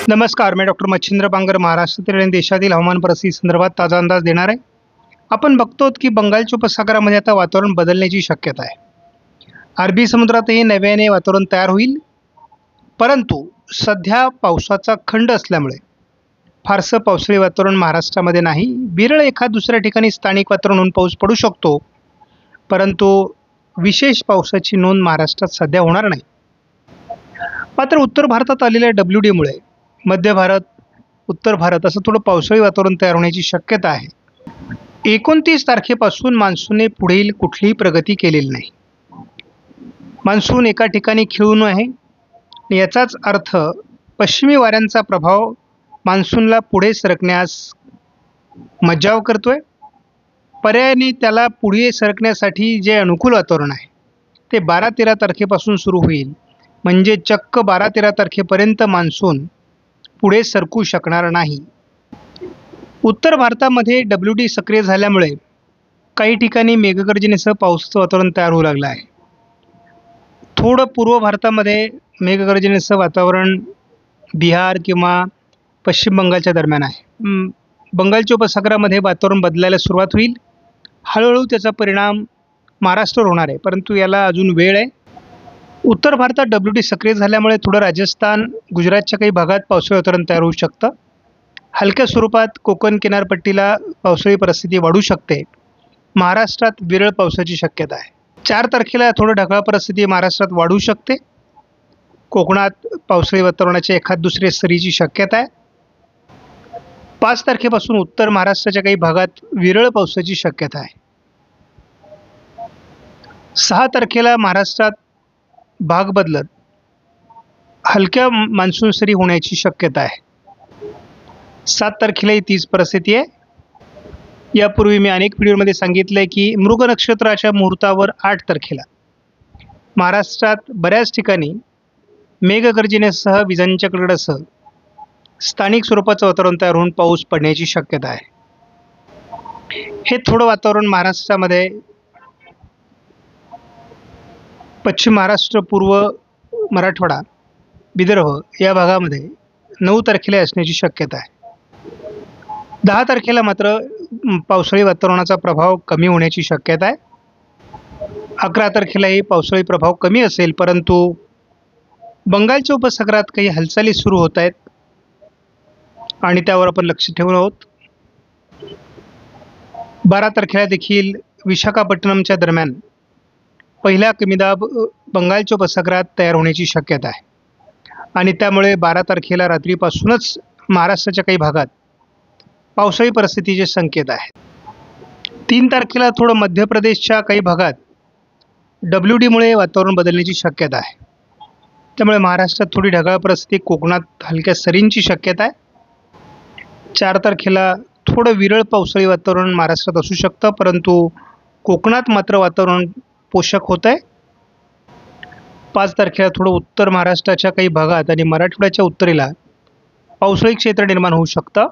नमस्कार, मी डॉक्टर मच्छिंद्र बांगर महाराष्ट्रातील आणि देशातील हवामान परिस्थिती संदर्भात ताजा अंदाज देणार आहे. आपण बघतो की बंगालच्या उपसागरामध्ये आता वातावरण बदलण्याची शक्यता आहे. अरबी समुद्रातही नव्याने वातावरण तयार होईल, परंतु सध्या पावसाचा खंड असल्यामुळे फारसं पावसाळी वातावरण महाराष्ट्रामध्ये नाही. विरळ एखाद दुसऱ्या ठिकाणी स्थानिक वातावरण होऊन पाऊस पडू शकतो, परंतु विशेष पावसाची नोंद महाराष्ट्रात सध्या होणार नाही. मात्र उत्तर भारतात आलेल्या डब्ल्यूडीमुळे मध्य भारत, उत्तर भारत असं थोडं पावसाळी वातावरण तयार होण्याची शक्यता आहे. 29 तारखेपासून मान्सूनने पुढील कुठलीही प्रगती केलेली नाही. मान्सून एका ठिकाणी खिळून आहे. याचाच अर्थ पश्चिमी वाऱ्यांचा प्रभाव मान्सूनला पुढे सरकण्यास मज्जाव करतोय. पर्यायाने त्याला पुढे सरकण्यासाठी जे अनुकूल वातावरण आहे ते 12-13 तारखेपासून सुरू होईल. म्हणजे चक्क 12-13 तारखेपर्यंत मान्सून पुढे सरकू शकणार नाही. उत्तर भारतामध्ये डब्ल्यूडी सक्रिय झाल्यामुळे काही ठिकाणी मेघगर्जनेसह पावसाचं वातावरण तयार होऊ लागलं आहे. थोडं पूर्व भारतामध्ये मेघगर्जनेसह वातावरण बिहार किंवा पश्चिम बंगालच्या दरम्यान आहे. बंगालच्या उपसागरामध्ये वातावरण बदलायला सुरुवात होईल. हळूहळू त्याचा परिणाम महाराष्ट्रावर होणार आहे, परंतु याला अजून वेळ आहे. उत्तर भारतात डब्ल्यूडी सक्रिय झाल्यामुळे थोडं राजस्थान, गुजरातच्या काही भागात पावसाळी वातावरण तयार होऊ शकतं. हलक्या स्वरूपात कोकण किनारपट्टीला पावसाळी परिस्थिती वाढू शकते. महाराष्ट्रात विरळ पावसाची शक्यता आहे. 4 तारखेला थोडं ढगाळ परिस्थिती महाराष्ट्रात वाढू शकते. कोकणात पावसाळी वातावरणाच्या एखाद दुसऱ्या सरीची शक्यता आहे. 5 तारखेपासून उत्तर महाराष्ट्राच्या काही भागात विरळ पावसाची शक्यता आहे. 6 तारखेला महाराष्ट्रात भाग बदलत हलक्या मान्सून सरी होण्याची शक्यता आहे. 7 तारखेलाही तीच परिस्थिती आहे. यापूर्वी मी अनेक व्हिडिओमध्ये सांगितलं आहे की मृग नक्षत्राच्या मुहूर्तावर 8 तारखेला महाराष्ट्रात बऱ्याच ठिकाणी मेघगर्जनेसह विजांच्या कडकडाटासह स्थानिक स्वरूपाचं वातावरण तयार होऊन पाऊस पडण्याची शक्यता आहे. हे थोडं वातावरण महाराष्ट्रामध्ये पश्चिम महाराष्ट्र, पूर्व मराठवाडा, विदर्भ या भागामध्ये 9 तारखेला असण्याची शक्यता आहे. 10 तारखेला मात्र पावसाळी वातावरणाचा प्रभाव कमी होण्याची शक्यता आहे. 11 तारखेलाही पावसाळी प्रभाव कमी असेल, परंतु बंगालच्या उपसागरात काही हालचाली सुरू होत आहेत आणि त्यावर आपण लक्ष ठेवून आहोत. 12 तारखेला देखील विशाखापट्टणमच्या दरम्यान पहिला कमीदाब बंगालच्या उपसागरात तयार होण्याची शक्यता आहे आणि त्यामुळे 12 तारखेला रात्रीपासूनच महाराष्ट्राच्या काही भागात पावसाळी परिस्थितीचे संकेत आहेत. 3 तारखेला थोडं मध्य प्रदेशच्या काही भागात डब्ल्यूडीमुळे वातावरण बदलण्याची शक्यता आहे. त्यामुळे महाराष्ट्रात थोडी ढगाळ परिस्थिती, कोकणात हलक्या सरींची शक्यता आहे. 4 तारखेला थोडं विरळ पावसाळी वातावरण महाराष्ट्रात असू शकतं, परंतु कोकणात मात्र वातावरण पोषक होत आहे. 5 तारखेला थोडं उत्तर महाराष्ट्राच्या काही भागात आणि मराठवाड्याच्या उत्तरेला पावसाळी क्षेत्र निर्माण होऊ शकतं.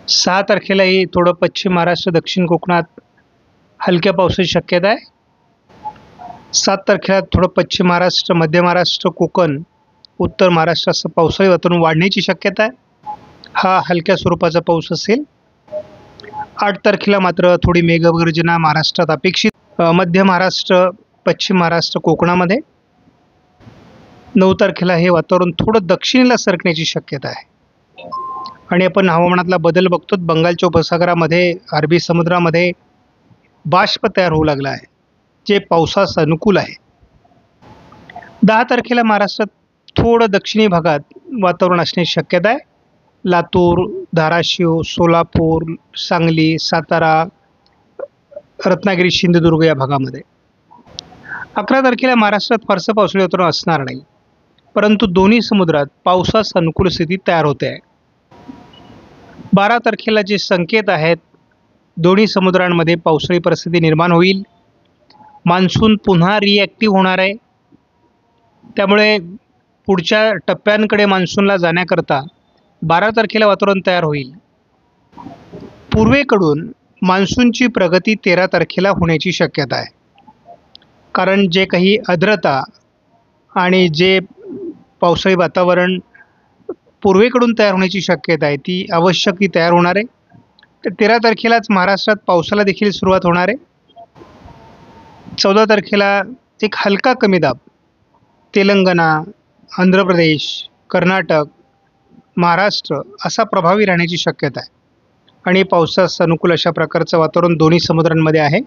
6 तारखेलाही थोडं पश्चिम महाराष्ट्र, दक्षिण कोकणात हलक्या पावसाची शक्यता आहे. 7 तारखेला थोडं पश्चिम महाराष्ट्र, मध्य महाराष्ट्र, कोकण, उत्तर महाराष्ट्र असं पावसाळी वातावरण वाढण्याची शक्यता आहे. हा हलक्या स्वरूपाचा पाऊस असेल. 8 तारखेला मात्र थोडी मेघगर्जना महाराष्ट्रात अपेक्षित, मध्य महाराष्ट्र, पश्चिम महाराष्ट्र, कोकणामध्ये. 9 तारखेला हे वातावरण थोडं दक्षिणेला सरकण्याची शक्यता आहे आणि आपण हवामानातला बदल बघतो. बंगालच्या उपसागरामध्ये, अरबी समुद्रामध्ये बाष्प तयार होऊ लागला आहे, जे पावसास अनुकूल आहे. 10 तारखेला महाराष्ट्रात थोडं दक्षिणी भागात वातावरण असण्याची शक्यता आहे. लातूर, धाराशिव, सोलापूर, सांगली, सातारा, रत्नागिरी, सिंधुदुर्ग या भागामध्ये. 11 तारखेला महाराष्ट्रात फारसं पावसाळी वातावरण असणार नाही, परंतु दोन्ही समुद्रात पावसास अनुकूल स्थिती तयार होते आहे. 12 तारखेला जे संकेत आहेत, दोन्ही समुद्रांमध्ये पावसाळी परिस्थिती निर्माण होईल. मान्सून पुन्हा रिॲक्टिव्ह होणार आहे. त्यामुळे पुढच्या टप्प्यांकडे मान्सूनला जाण्याकरता 12 तारखेला वातावरण तयार होईल. पूर्वेकडून मान्सूनची प्रगती 13 तारखेला होण्याची शक्यता आहे, कारण जे काही आर्द्रता आणि जे पावसाळी वातावरण पूर्वेकडून तयार होण्याची शक्यता आहे ती आवश्यक ती तयार होणार आहे. तर 13 तारखेलाच महाराष्ट्रात पावसाला देखील सुरुवात होणार आहे. 14 तारखेला एक हलका कमी दाब तेलंगणा, आंध्र प्रदेश, कर्नाटक, महाराष्ट्र असा प्रभावी राहण्याची शक्यता आहे आणि पावसास अनुकूल अशा प्रकारचं वातावरण दोन्ही समुद्रांमध्ये आहे.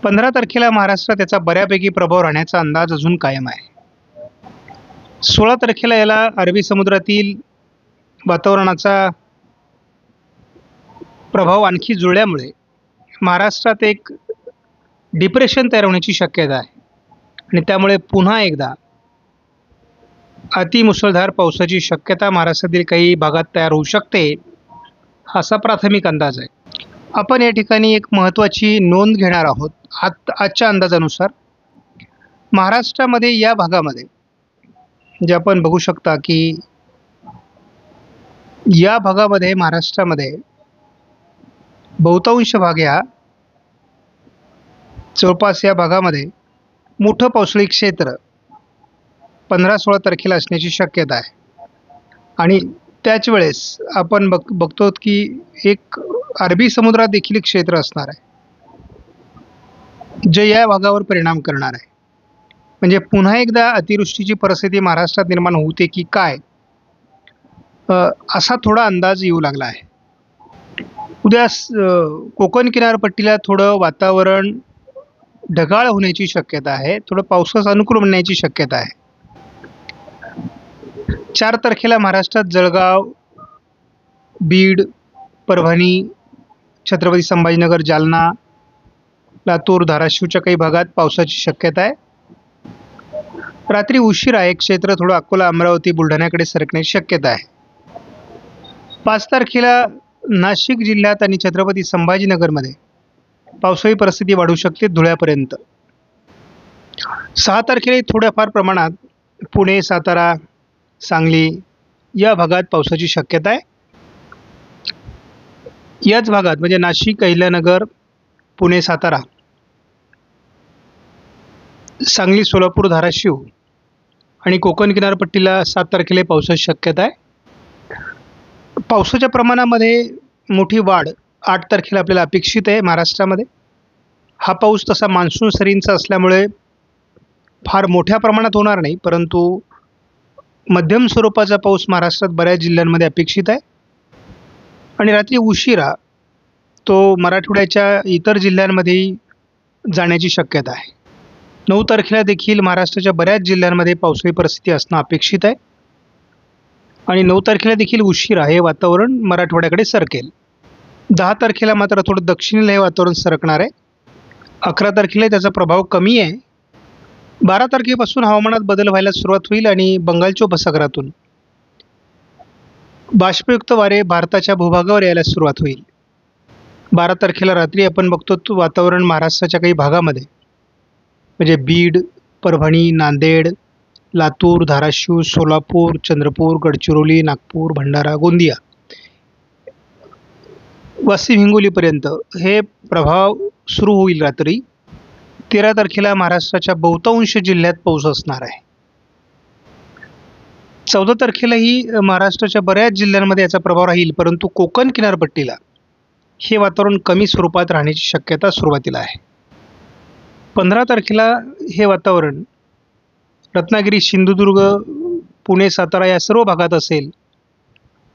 15 तारखेला महाराष्ट्रात त्याचा बऱ्यापैकी प्रभाव राहण्याचा अंदाज अजून कायम आहे. 16 तारखेला याला अरबी समुद्रातील वातावरणाचा प्रभाव आणखी जुळल्यामुळे महाराष्ट्रात एक डिप्रेशन तयार होण्याची शक्यता आहे आणि त्यामुळे पुन्हा एकदा अतिमुसळधार पावसाची शक्यता महाराष्ट्रातील काही भागात तयार होऊ शकते, हा असा प्राथमिक अंदाज आहे. आपण या ठिकाणी एक महत्त्वाची नोंद घेणार आहोत. आजच्या अंदाजानुसार महाराष्ट्रामध्ये या भागामध्ये जे आपण बघू शकता की या भागामध्ये महाराष्ट्रामध्ये बहुतांश भाग ह्या जवळपास या भागामध्ये मोठं पावसाळी क्षेत्र 15-16 तारखेला असण्याची शक्यता आहे आणि त्याच वेळेस आपण बघतो की एक अरबी समुद्रात देखील क्षेत्र असणार आहे जे या भागावर परिणाम करणार आहे. म्हणजे पुन्हा एकदा अतिवृष्टीची परिस्थिती महाराष्ट्रात निर्माण होते की काय असा थोडा अंदाज येऊ लागला आहे. उद्या कोकण किनारपट्टीला थोडं वातावरण ढगाळ होण्याची शक्यता आहे, थोडं पावसास अनुकूल बनण्याची शक्यता आहे. 4 तारखेला महाराष्ट्रात जळगाव, बीड, परभणी, छत्रपती संभाजीनगर, जालना, लातूर, धाराशिवच्या काही भागात पावसाची शक्यता आहे. रात्री उशिरा एक क्षेत्र थोडं अकोला, अमरावती, बुलढाण्याकडे सरकण्याची शक्यता आहे. 5 तारखेला नाशिक जिल्ह्यात आणि छत्रपती संभाजीनगरमध्ये पावसाळी परिस्थिती वाढू शकते धुळ्यापर्यंत. 6 तारखेला थोड्याफार प्रमाणात पुणे, सातारा, सांगली या भागात पावसाची शक्यता आहे. याच भागात म्हणजे नाशिक, अहिल्यानगर, पुणे, सातारा, सांगली, सोलापूर, धाराशिव आणि कोकण किनारपट्टीला 7 तारखेला पावसाची शक्यता आहे. पावसाच्या प्रमाणामध्ये मोठी वाढ 8 तारखेला आपल्याला अपेक्षित आहे महाराष्ट्रामध्ये. हा पाऊस तसा मान्सून सरींचा असल्यामुळे फार मोठ्या प्रमाणात होणार नाही, परंतु मध्यम स्वरूपाचा पाऊस महाराष्ट्रात बऱ्याच जिल्ह्यांमध्ये अपेक्षित आहे आणि रात्री उशिरा तो मराठवाड्याच्या इतर जिल्ह्यांमध्येही जाण्याची शक्यता आहे. 9 तारखेला देखील महाराष्ट्राच्या बऱ्याच जिल्ह्यांमध्ये पावसाळी परिस्थिती असणं अपेक्षित आहे आणि 9 तारखेला देखील उशिरा हे वातावरण मराठवाड्याकडे सरकेल. 10 तारखेला मात्र थोडं दक्षिणेला हे वातावरण सरकणार आहे. 11 तारखेला त्याचा प्रभाव कमी आहे. 12 तारखेपासून हवामानात बदल व्हायला सुरुवात होईल आणि बंगालच्या उपसागरातून बाष्पयुक्त वारे भारताच्या भूभागावर यायला सुरुवात होईल. 12 तारखेला रात्री आपण बघतो वातावरण महाराष्ट्राच्या काही भागामध्ये म्हणजे बीड, परभणी, नांदेड, लातूर, धाराशिव, सोलापूर, चंद्रपूर, गडचिरोली, नागपूर, भंडारा, गोंदिया, वाशिम, हिंगोलीपर्यंत हे प्रभाव सुरू होईल. रात्री 13 तारखेला महाराष्ट्राच्या बहुतांश जिल्ह्यात पाऊस असणार आहे. 14 तारखेलाही महाराष्ट्राच्या बऱ्याच जिल्ह्यांमध्ये याचा प्रभाव राहील, परंतु कोकण किनारपट्टीला हे वातावरण कमी स्वरूपात राहण्याची शक्यता सुरुवातीला आहे. 15 तारखेला हे वातावरण रत्नागिरी, सिंधुदुर्ग, पुणे, सातारा या सर्व भागात असेल.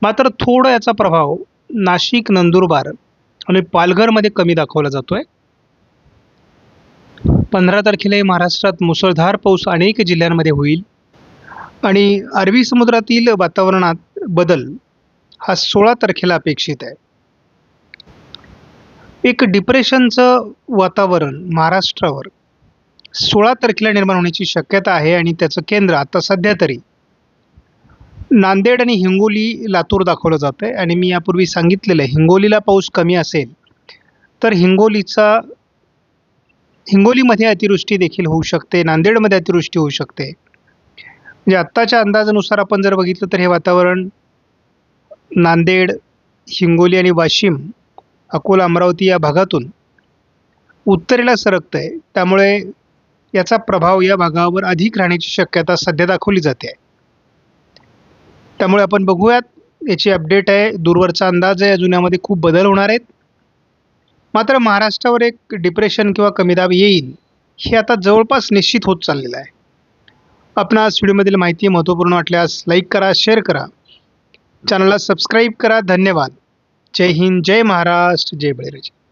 मात्र थोडा याचा प्रभाव नाशिक, नंदुरबार आणि पालघरमध्ये कमी दाखवला जातो आहे. 15 तारखेला महाराष्ट्रात मुसळधार पाऊस अनेक जिल्ह्यांमध्ये होईल आणि अरबी समुद्रातील वातावरणात बदल हा 16 तारखेला अपेक्षित आहे. एक डिप्रेशनचं वातावरण महाराष्ट्रावर 16 तारखेला निर्माण होण्याची शक्यता आहे आणि त्याचं केंद्र आता सध्या तरी नांदेड आणि हिंगोली, लातूर दाखवलं जातं आहे. आणि मी यापूर्वी सांगितलेलं आहे हिंगोलीला पाऊस कमी असेल तर हिंगोलीमध्ये अतिवृष्टी देखील होऊ शकते, नांदेडमध्ये अतिवृष्टी होऊ शकते. म्हणजे आत्ताच्या अंदाजानुसार आपण जर बघितलं तर हे वातावरण नांदेड, हिंगोली आणि वाशिम, अकोला, अमरावती या भागातून उत्तरेला सरकतं आहे. त्यामुळे याचा प्रभाव या भागावर अधिक राहण्याची शक्यता सध्या दाखवली जाते. त्यामुळे आपण बघूयात याची अपडेट आहे. दूरवरचा अंदाज आहे अजून यामध्ये खूप बदल होणार आहेत. मात्र महाराष्ट्रावर एक डिप्रेशन किंवा कमी दाब येईल हे आता जवळपास निश्चित होत चाललेलं आहे. आपणास व्हिडिओमधील माहिती महत्त्वपूर्ण वाटल्यास लाईक करा, शेअर करा, चॅनलला सबस्क्राईब करा. धन्यवाद. जय हिंद, जय महाराष्ट्र, जय बळीराजा.